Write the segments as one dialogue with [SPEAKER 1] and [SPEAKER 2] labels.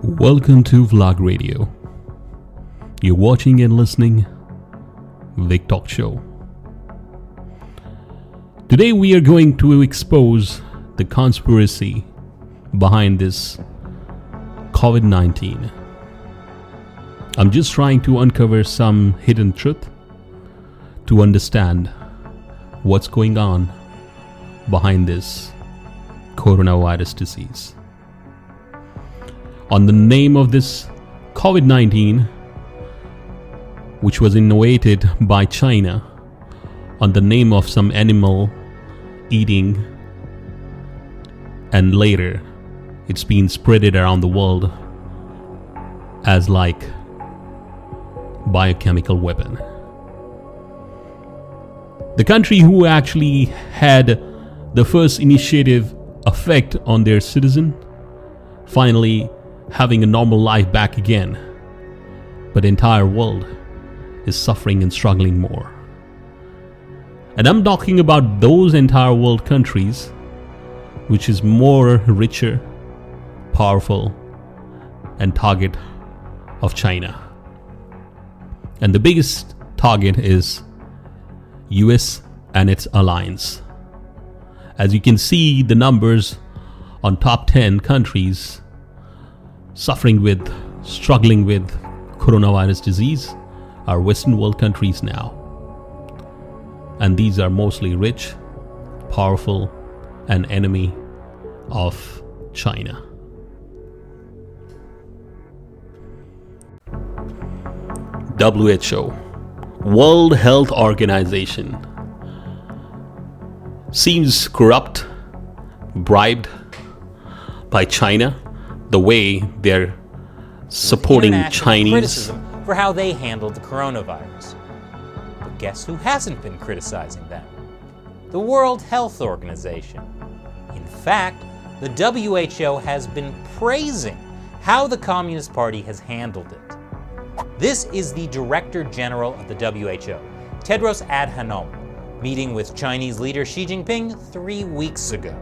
[SPEAKER 1] Welcome to Vlog Radio. You're watching and listening Vic Talk Show. Today we are going to expose the conspiracy behind this Covid-19. I'm just trying to uncover some hidden truth to understand what's going on behind this coronavirus disease. On the name of this Covid-19, which was innovated by China, on the name of some animal eating, and later it's been spreaded around the world as like biochemical weapon. The country who actually had the first initiative effect on their citizen finally having a normal life back again, but the entire world is suffering and struggling more. And I'm talking about those entire world countries which is more richer, powerful, and target of China. And the biggest target is US and its alliance. As you can see, the numbers on top 10 countries struggling with coronavirus disease are Western world countries now. And these are mostly rich, powerful, and enemy of China. WHO, World Health Organization, seems corrupt, bribed by China, the way they're supporting Chinese
[SPEAKER 2] criticism for how they handled the coronavirus. But guess who hasn't been criticizing them? The World Health Organization. In fact, the WHO has been praising how the Communist Party has handled it. This is the Director General of the WHO, Tedros Adhanom, meeting with Chinese leader Xi Jinping 3 weeks ago.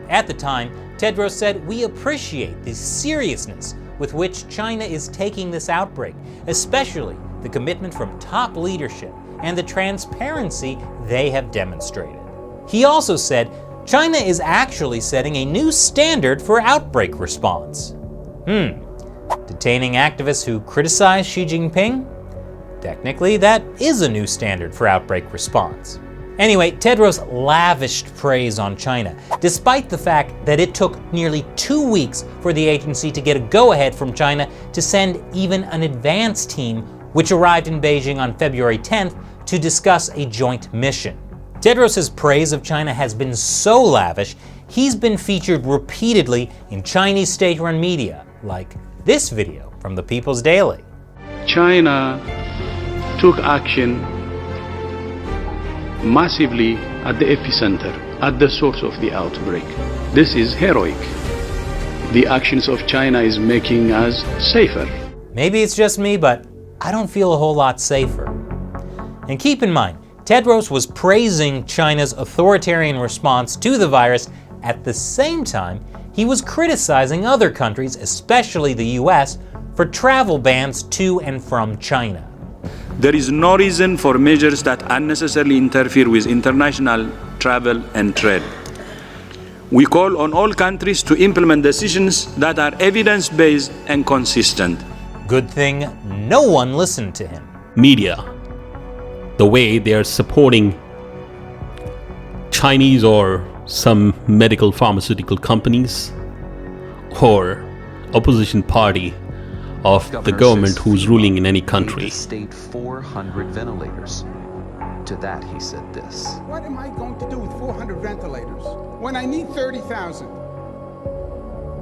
[SPEAKER 2] At the time, Tedros said, "We appreciate the seriousness with which China is taking this outbreak, especially the commitment from top leadership and the transparency they have demonstrated." He also said, China is actually setting a new standard for outbreak response. Detaining activists who criticize Xi Jinping? Technically, that is a new standard for outbreak response. Anyway, Tedros lavished praise on China, despite the fact that it took nearly 2 weeks for the agency to get a go-ahead from China to send even an advance team, which arrived in Beijing on February 10th to discuss a joint mission. Tedros' praise of China has been so lavish, he's been featured repeatedly in Chinese state-run media, like this video from the People's Daily.
[SPEAKER 3] China took action massively at the epicenter, at the source of the outbreak. This is heroic. The actions of China is making us safer.
[SPEAKER 2] Maybe it's just me, but I don't feel a whole lot safer. And keep in mind, Tedros was praising China's authoritarian response to the virus. At the same time, he was criticizing other countries, especially the US, for travel bans to and from China.
[SPEAKER 4] There is no reason for measures that unnecessarily interfere with international travel and trade. We call on all countries to implement decisions that are evidence-based and consistent.
[SPEAKER 2] Good thing no one listened to him.
[SPEAKER 1] Media, the way they are supporting Chinese or some medical pharmaceutical companies or opposition party of the government who's ruling in any country.
[SPEAKER 5] The state 400 ventilators. To that he said this.
[SPEAKER 6] What am I going to do with 400 ventilators when I need 30,000?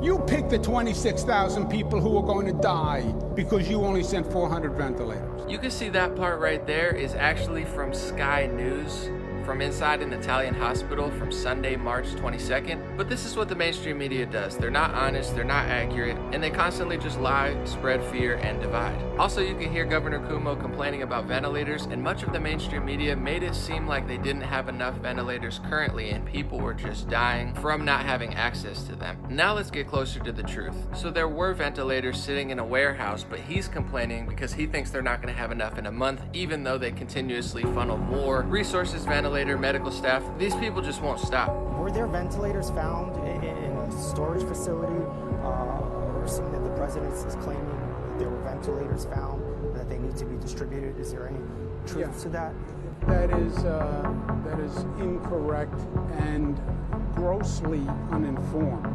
[SPEAKER 6] You pick the 26,000 people who are going to die because you only sent 400 ventilators.
[SPEAKER 7] You can see that part right there is actually from Sky News from inside an Italian hospital from Sunday, March 22nd. But this is what the mainstream media does. They're not honest, they're not accurate, and they constantly just lie, spread fear, and divide. Also, you can hear Governor Cuomo complaining about ventilators, and much of the mainstream media made it seem like they didn't have enough ventilators currently and people were just dying from not having access to them. Now let's get closer to the truth. So there were ventilators sitting in a warehouse, but he's complaining because he thinks they're not going to have enough in a month, even though they continuously funnel more resources, ventilator, medical staff. These people just won't stop.
[SPEAKER 8] Were there ventilators found in a storage facility or something that the president is claiming that there were ventilators found and that they need to be distributed? Is there any truth to that?
[SPEAKER 6] That is incorrect and grossly uninformed.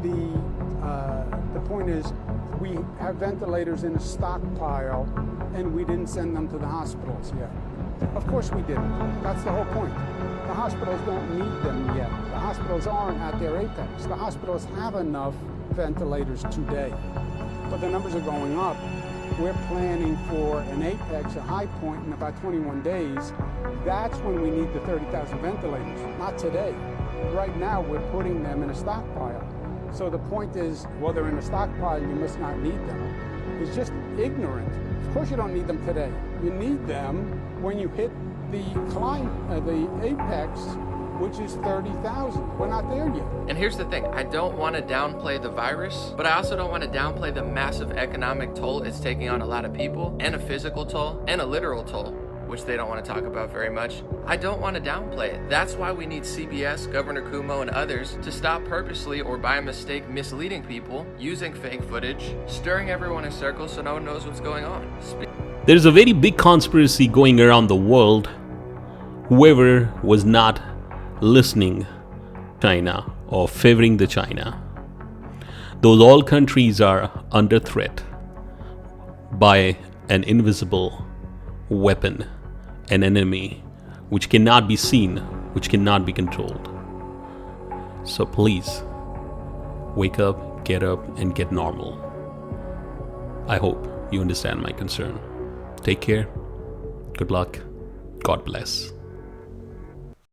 [SPEAKER 6] The point is, we have ventilators in a stockpile, and we didn't send them to the hospitals yet. Of course we didn't. That's the whole point. The hospitals don't need them yet. The hospitals aren't at their apex. The hospitals have enough ventilators today, but the numbers are going up. We're planning for an apex, a high point in about 21 days. That's when we need the 30,000 ventilators, not today. Right now, we're putting them in a stockpile. So the point is, well, they're in a stockpile, you must not need them. It's just ignorant. Of course you don't need them today. You need them when you hit the apex, which is 30,000. We're not there yet.
[SPEAKER 7] And here's the thing, I don't want to downplay the virus, but I also don't want to downplay the massive economic toll it's taking on a lot of people, and a physical toll, and a literal toll, which they don't want to talk about very much. I don't want to downplay it. That's why we need CBS, Governor Cuomo, and others to stop purposely or by mistake misleading people, using fake footage, stirring everyone in circles so no one knows what's going on.
[SPEAKER 1] There's a very big conspiracy going around the world. Whoever was not listening China or favoring the China, those all countries are under threat by an invisible weapon, an enemy which cannot be seen, which cannot be controlled. So please wake up, get up, and get normal. I hope you understand my concern. Take care. Good luck. God bless.